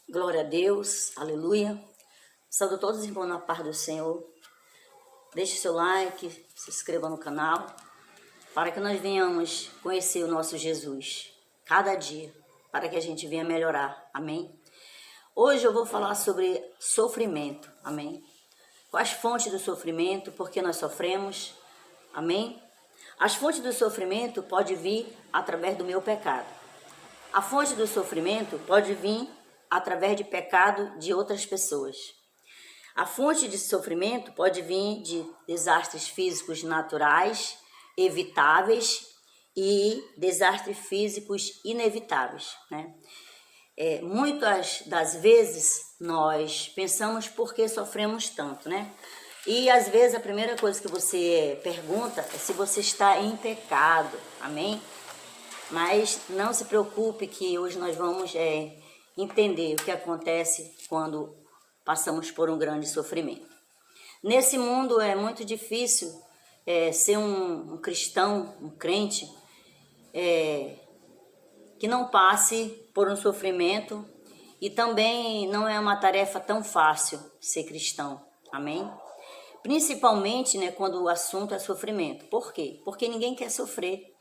Glória a Deus, aleluia. Saúdo todos os irmãos na paz do Senhor. Deixe seu like, se inscreva no canal, para que nós venhamos conhecer o nosso Jesus cada dia, para que a gente venha melhorar, amém? Hoje eu vou falar sobre sofrimento, amém? Quais fontes do sofrimento, por que nós sofremos, amém? As fontes do sofrimento podem vir através do meu pecado. A fonte do sofrimento pode vir através de pecado de outras pessoas. A fonte de sofrimento pode vir de desastres físicos naturais, evitáveis, e desastres físicos inevitáveis, né? Muitas das vezes nós pensamos por que sofremos tanto, né? E às vezes a primeira coisa que você pergunta é se você está em pecado, amém? Mas não se preocupe que hoje nós vamos entender o que acontece quando passamos por um grande sofrimento. Nesse mundo é muito difícil ser um cristão, um crente, que não passe por um sofrimento, e também não é uma tarefa tão fácil ser cristão, amém? Principalmente, né, quando o assunto é sofrimento. Por quê? Porque ninguém quer sofrer.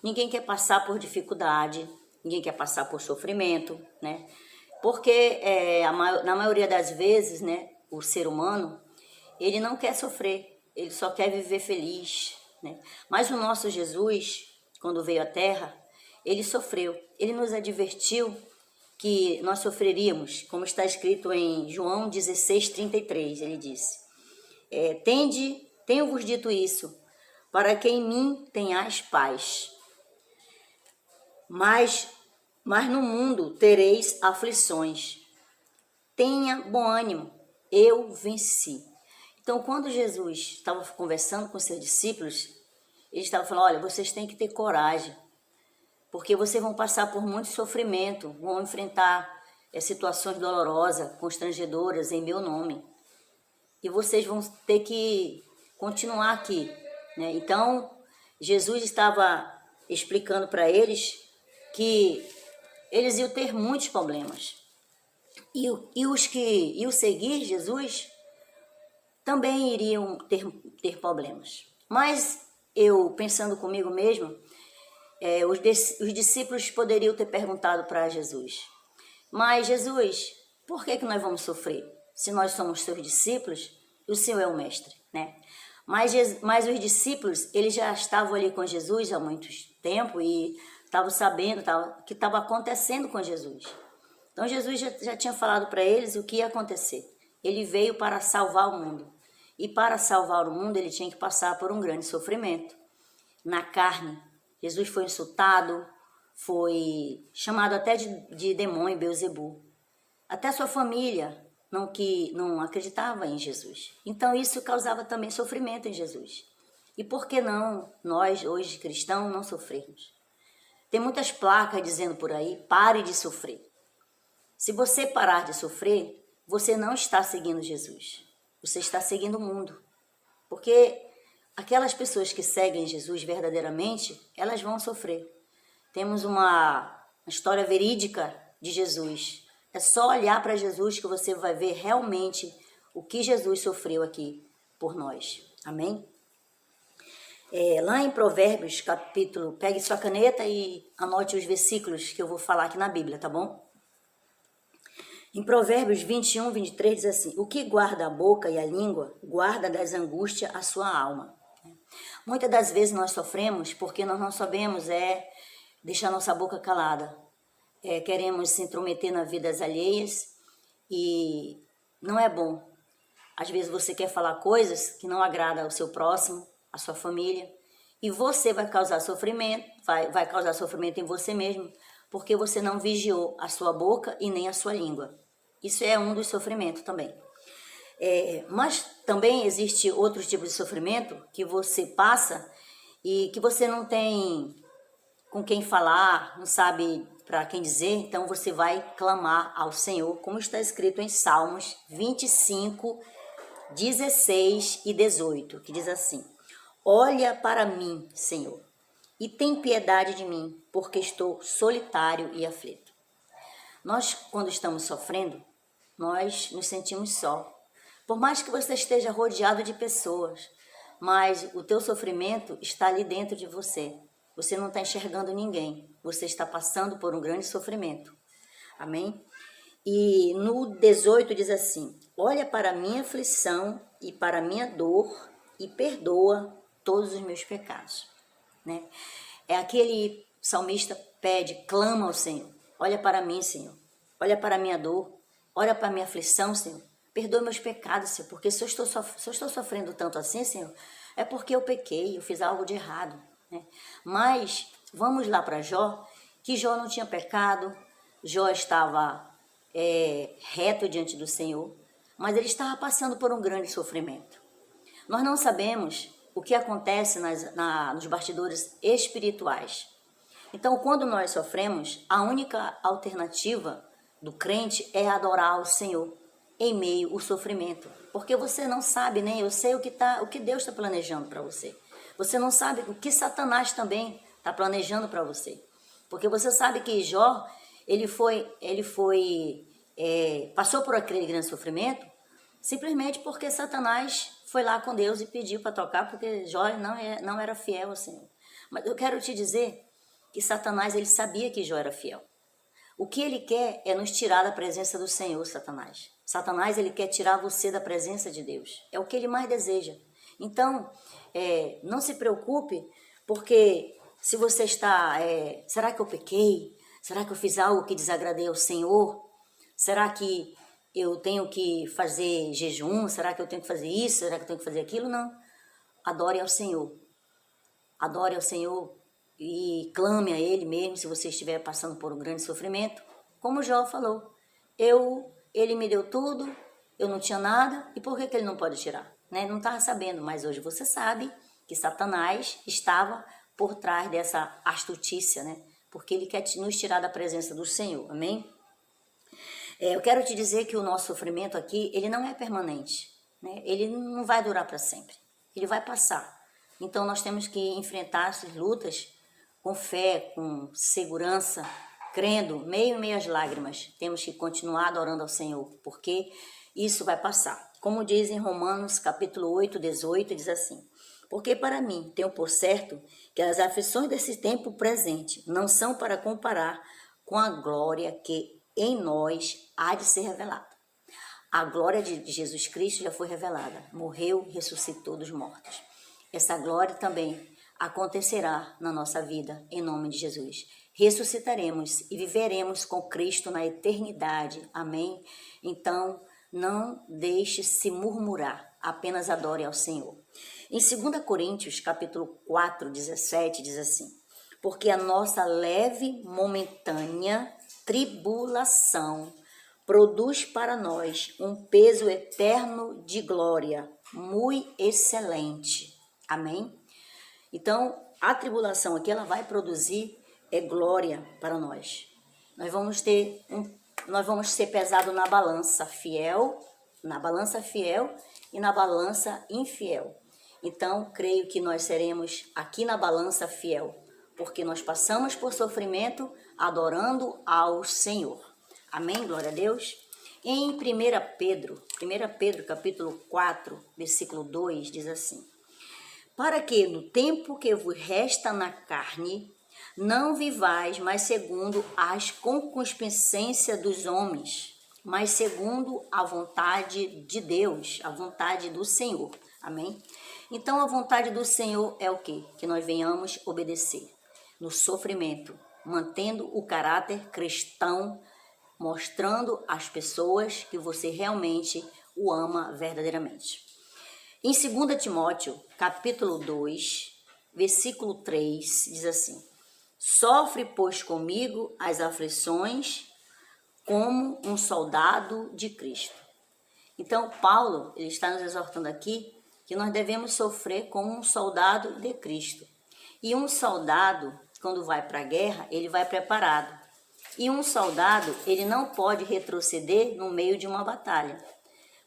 Ninguém quer passar por dificuldade, ninguém quer passar por sofrimento, né? Porque na maioria das vezes, né, o ser humano, ele não quer sofrer, ele só quer viver feliz, né? Mas o nosso Jesus, quando veio à Terra, ele sofreu, ele nos advertiu que nós sofreríamos, como está escrito em João 16:33, ele disse, tenho-vos dito isso, para que em mim tenhais paz. Mas no mundo tereis aflições. Tenha bom ânimo, eu venci. Então, quando Jesus estava conversando com seus discípulos, ele estava falando, olha, vocês têm que ter coragem, porque vocês vão passar por muito sofrimento, vão enfrentar situações dolorosas, constrangedoras em meu nome. E vocês vão ter que continuar aqui, né? Então, Jesus estava explicando para eles que eles iam ter muitos problemas. E os seguir Jesus também iriam ter problemas. Mas eu, pensando comigo mesmo, os discípulos poderiam ter perguntado para Jesus, mas Jesus, por que nós vamos sofrer? Se nós somos seus discípulos, e o Senhor é o mestre, né? Mas os discípulos, eles já estavam ali com Jesus há muito tempo e estavam sabendo o que estava acontecendo com Jesus. Então Jesus já tinha falado para eles o que ia acontecer. Ele veio para salvar o mundo. E para salvar o mundo, ele tinha que passar por um grande sofrimento. Na carne, Jesus foi insultado, foi chamado até de demônio, Beelzebul. Até sua família não acreditava em Jesus. Então isso causava também sofrimento em Jesus. E por que não nós, hoje cristãos, não sofrermos? Tem muitas placas dizendo por aí, pare de sofrer. Se você parar de sofrer, você não está seguindo Jesus. Você está seguindo o mundo. Porque aquelas pessoas que seguem Jesus verdadeiramente, elas vão sofrer. Temos uma história verídica de Jesus. É só olhar para Jesus que você vai ver realmente o que Jesus sofreu aqui por nós. Amém? Lá em Provérbios, capítulo, pegue sua caneta e anote os versículos que eu vou falar aqui na Bíblia, tá bom? Em Provérbios 21:23 diz assim, o que guarda a boca e a língua, guarda das angústias a sua alma. Muitas das vezes nós sofremos porque nós não sabemos deixar nossa boca calada. Queremos se intrometer na vida das alheias e não é bom. Às vezes você quer falar coisas que não agradam ao seu próximo, à sua família, e você vai causar sofrimento, vai causar sofrimento em você mesmo, porque você não vigiou a sua boca e nem a sua língua. Isso é um dos sofrimentos também. Mas também existe outros tipos de sofrimento que você passa e que você não tem com quem falar, não sabe para quem dizer, então você vai clamar ao Senhor, como está escrito em Salmos 25:16 e 18, que diz assim, olha para mim, Senhor, e tem piedade de mim, porque estou solitário e aflito. Nós, quando estamos sofrendo, nós nos sentimos só. Por mais que você esteja rodeado de pessoas, mas o teu sofrimento está ali dentro de você. Você não está enxergando ninguém. Você está passando por um grande sofrimento. Amém? E no 18 diz assim: olha para a minha aflição e para a minha dor e perdoa todos os meus pecados. Né? É aquele salmista pede, clama ao Senhor. Olha para mim, Senhor. Olha para a minha dor. Olha para a minha aflição, Senhor. Perdoa meus pecados, Senhor. Porque se eu estou sofrendo tanto assim, Senhor, é porque eu pequei, eu fiz algo de errado. Né? Mas vamos lá para Jó, que Jó não tinha pecado. Jó estava reto diante do Senhor, mas ele estava passando por um grande sofrimento. Nós não sabemos o que acontece nos bastidores espirituais. Então, quando nós sofremos, a única alternativa do crente é adorar o Senhor em meio ao sofrimento, porque você não sabe, nem eu sei o que Deus está planejando para você. Você não sabe o que Satanás também está planejando para você, porque você sabe que Jó passou por aquele grande sofrimento simplesmente porque Satanás foi lá com Deus e pediu para tocar, porque Jó não era fiel ao Senhor. Mas eu quero te dizer que Satanás, ele sabia que Jó era fiel. O que ele quer é nos tirar da presença do Senhor, Satanás. Satanás, ele quer tirar você da presença de Deus. É o que ele mais deseja. Então, não se preocupe, porque se você está... será que eu pequei? Será que eu fiz algo que desagradei ao Senhor? Será que eu tenho que fazer jejum? Será que eu tenho que fazer isso? Será que eu tenho que fazer aquilo? Não. Adore ao Senhor. Adore ao Senhor e clame a Ele mesmo se você estiver passando por um grande sofrimento. Como Jó falou, ele me deu tudo, eu não tinha nada, e por que ele não pode tirar? Né? Não estava sabendo, mas hoje você sabe que Satanás estava por trás dessa astutícia, né? Porque ele quer nos tirar da presença do Senhor, amém? Eu quero te dizer que o nosso sofrimento aqui, ele não é permanente, né? Ele não vai durar para sempre, ele vai passar. Então nós temos que enfrentar essas lutas com fé, com segurança, crendo, meio às lágrimas. Temos que continuar adorando ao Senhor, porque isso vai passar. Como diz em Romanos capítulo 8, 18, diz assim: porque para mim tenho por certo que as aflições desse tempo presente não são para comparar com a glória que em nós há de ser revelada. A glória de Jesus Cristo já foi revelada. Morreu, ressuscitou dos mortos. Essa glória também acontecerá na nossa vida, em nome de Jesus. Ressuscitaremos e viveremos com Cristo na eternidade. Amém? Então, não deixe se murmurar, apenas adore ao Senhor. Em 2 Coríntios, capítulo 4, 17, diz assim: porque a nossa leve, momentânea tribulação produz para nós um peso eterno de glória, muito excelente. Amém? Então, a tribulação aqui, ela vai produzir glória para nós. Nós vamos ser pesados na balança fiel e na balança infiel. Então, creio que nós seremos aqui na balança fiel, porque nós passamos por sofrimento adorando ao Senhor. Amém? Glória a Deus. Em 1 Pedro, capítulo 4, versículo 2, diz assim: para que no tempo que vos resta na carne, não vivais mais segundo as concupiscências dos homens, mas segundo a vontade de Deus, a vontade do Senhor. Amém? Então, a vontade do Senhor é o quê? Que nós venhamos obedecer no sofrimento, mantendo o caráter cristão, mostrando às pessoas que você realmente o ama verdadeiramente. Em 2 Timóteo, capítulo 2, versículo 3, diz assim: sofre, pois, comigo as aflições como um soldado de Cristo. Então, Paulo, ele está nos exortando aqui que nós devemos sofrer como um soldado de Cristo. E um soldado, quando vai para a guerra, ele vai preparado. E um soldado, ele não pode retroceder no meio de uma batalha.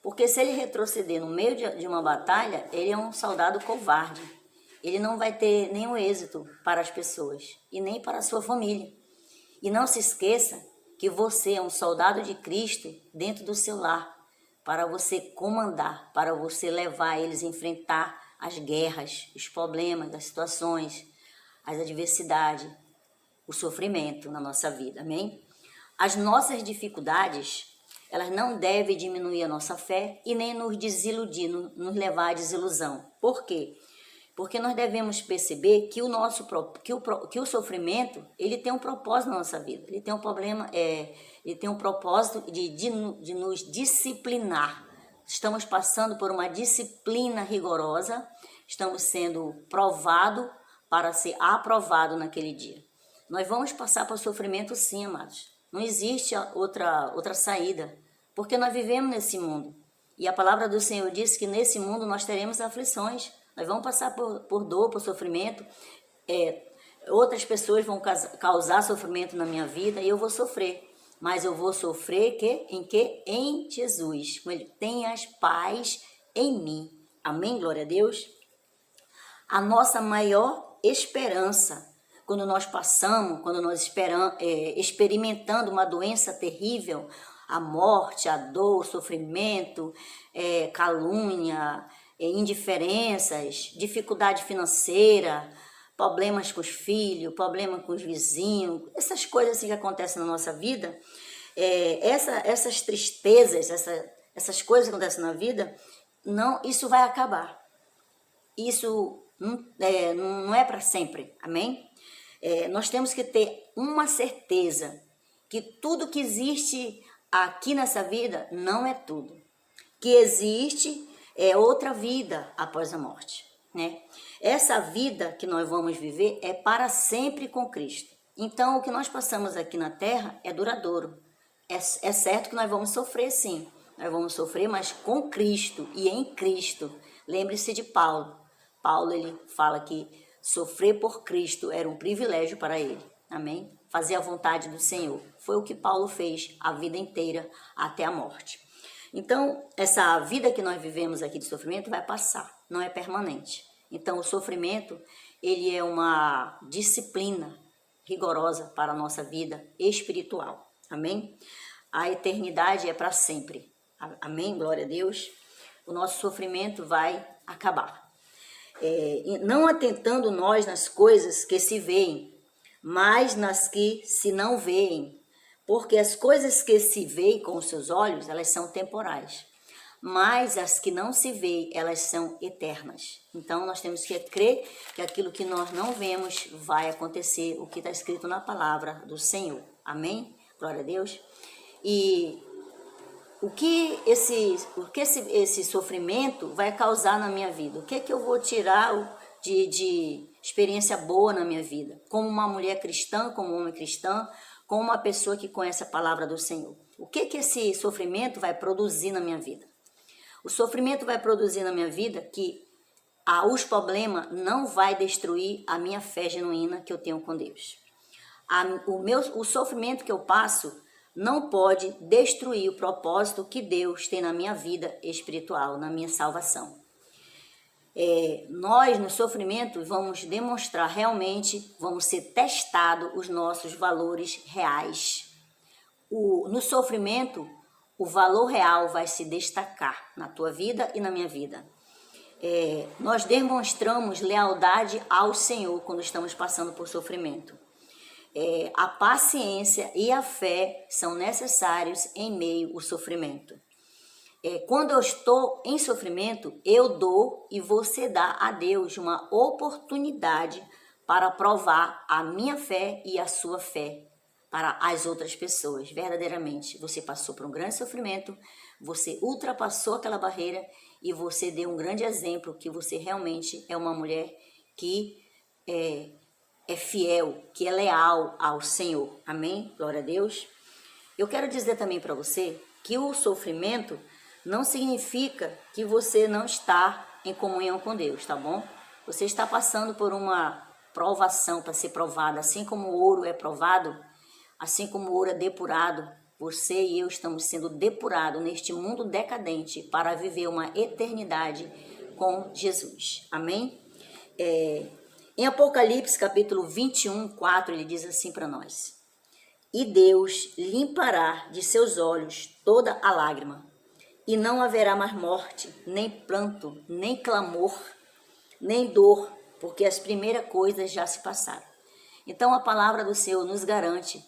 Porque se ele retroceder no meio de uma batalha, ele é um soldado covarde. Ele não vai ter nenhum êxito para as pessoas e nem para a sua família. E não se esqueça que você é um soldado de Cristo dentro do seu lar, para você comandar, para você levar eles a enfrentar as guerras, os problemas, as situações, as adversidades, o sofrimento na nossa vida, amém? As nossas dificuldades, elas não devem diminuir a nossa fé e nem nos desiludir, nos levar à desilusão. Por quê? Porque nós devemos perceber que o sofrimento, ele tem um propósito na nossa vida. Ele tem um problema, ele tem um propósito de nos disciplinar. Estamos passando por uma disciplina rigorosa, estamos sendo provados para ser aprovado naquele dia. Nós vamos passar por sofrimento sim, amados. Não existe outra saída, porque nós vivemos nesse mundo. E a palavra do Senhor diz que nesse mundo nós teremos aflições. Nós vamos passar por dor, por sofrimento. Outras pessoas vão causar sofrimento na minha vida e eu vou sofrer. Mas eu vou sofrer em quê? Em Jesus. Com Ele, tenhas paz em mim. Amém? Glória a Deus. A nossa maior esperança, quando nós passamos, quando nós experimentando uma doença terrível, a morte, a dor, o sofrimento, calúnia, indiferenças, dificuldade financeira, problemas com os filhos, problemas com os vizinhos, essas coisas assim que acontecem na nossa vida, essas tristezas, essas coisas que acontecem na vida, não, isso vai acabar. Isso não é para sempre, amém? Nós temos que ter uma certeza que tudo que existe aqui nessa vida não é tudo. Que existe outra vida após a morte, né? Essa vida que nós vamos viver é para sempre com Cristo. Então, o que nós passamos aqui na terra é duradouro. É certo que nós vamos sofrer, sim. Nós vamos sofrer, mas com Cristo e em Cristo. Lembre-se de Paulo. Paulo, ele fala que sofrer por Cristo era um privilégio para ele. Amém? Fazer a vontade do Senhor. Foi o que Paulo fez a vida inteira até a morte. Então, essa vida que nós vivemos aqui de sofrimento vai passar, não é permanente. Então, o sofrimento, ele é uma disciplina rigorosa para a nossa vida espiritual. Amém? A eternidade é para sempre. Amém? Glória a Deus. O nosso sofrimento vai acabar. Não atentando nós nas coisas que se veem, mas nas que se não veem. Porque as coisas que se veem com os seus olhos, elas são temporais. Mas as que não se veem, elas são eternas. Então, nós temos que crer que aquilo que nós não vemos vai acontecer, o que está escrito na palavra do Senhor. Amém? Glória a Deus. E o que esse sofrimento vai causar na minha vida? O que eu vou tirar de experiência boa na minha vida? Como uma mulher cristã, como um homem cristão, como uma pessoa que conhece a palavra do Senhor. O que esse sofrimento vai produzir na minha vida? O sofrimento vai produzir na minha vida que os problemas não vai destruir a minha fé genuína que eu tenho com Deus. O sofrimento que eu passo não pode destruir o propósito que Deus tem na minha vida espiritual, na minha salvação. Nós, no sofrimento, vamos demonstrar realmente, vamos ser testados os nossos valores reais. No sofrimento, o valor real vai se destacar na tua vida e na minha vida. Nós demonstramos lealdade ao Senhor quando estamos passando por sofrimento. A paciência e a fé são necessários em meio ao sofrimento. Quando eu estou em sofrimento, eu dou e você dá a Deus uma oportunidade para provar a minha fé e a sua fé para as outras pessoas. Verdadeiramente, você passou por um grande sofrimento, você ultrapassou aquela barreira e você deu um grande exemplo que você realmente é uma mulher que é fiel, que é leal ao Senhor. Amém? Glória a Deus. Eu quero dizer também para você que o sofrimento não significa que você não está em comunhão com Deus, tá bom? Você está passando por uma provação para ser provado, assim como o ouro é provado, assim como o ouro é depurado, você e eu estamos sendo depurados neste mundo decadente para viver uma eternidade com Jesus. Amém? Em Apocalipse, capítulo 21, 4, ele diz assim para nós: e Deus limpará de seus olhos toda a lágrima, e não haverá mais morte, nem pranto, nem clamor, nem dor, porque as primeiras coisas já se passaram. Então a palavra do Senhor nos garante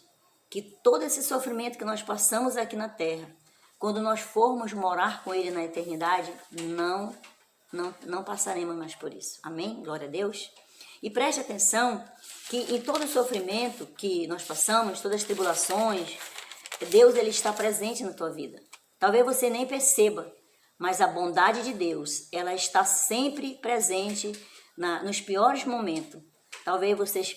que todo esse sofrimento que nós passamos aqui na terra, quando nós formos morar com Ele na eternidade, não passaremos mais por isso. Amém? Glória a Deus. E preste atenção que em todo o sofrimento que nós passamos, todas as tribulações, Deus ele está presente na tua vida. Talvez você nem perceba, mas a bondade de Deus, ela está sempre presente nos piores momentos. Talvez vocês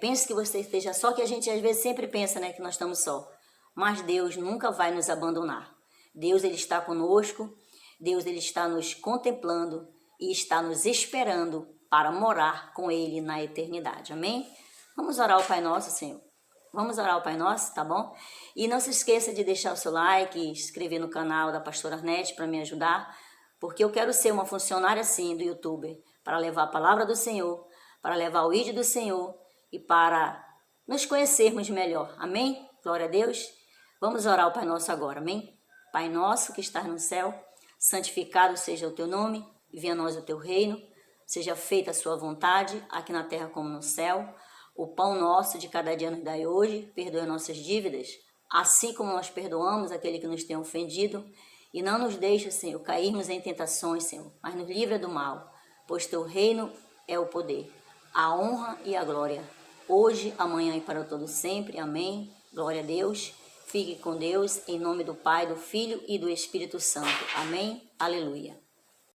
pensem que você esteja só, que a gente às vezes sempre pensa, né, que nós estamos só. Mas Deus nunca vai nos abandonar. Deus ele está conosco, Deus ele está nos contemplando e está nos esperando para morar com Ele na eternidade. Amém? Vamos orar ao Pai Nosso, Senhor. Vamos orar ao Pai Nosso, tá bom? E não se esqueça de deixar o seu like, inscrever no canal da Pastora Arnete para me ajudar, porque eu quero ser uma funcionária assim do YouTube, para levar a palavra do Senhor, para levar o ídolo do Senhor e para nos conhecermos melhor. Amém? Glória a Deus. Vamos orar ao Pai Nosso agora. Amém? Pai Nosso que estás no céu, santificado seja o teu nome, venha a nós o teu reino, seja feita a sua vontade, aqui na terra como no céu. O pão nosso de cada dia nos dai hoje, perdoa nossas dívidas, assim como nós perdoamos aquele que nos tem ofendido. E não nos deixa, Senhor, cairmos em tentações, Senhor, mas nos livra do mal, pois teu reino é o poder, a honra e a glória, hoje, amanhã e para todo sempre. Amém. Glória a Deus. Fique com Deus, em nome do Pai, do Filho e do Espírito Santo. Amém. Aleluia.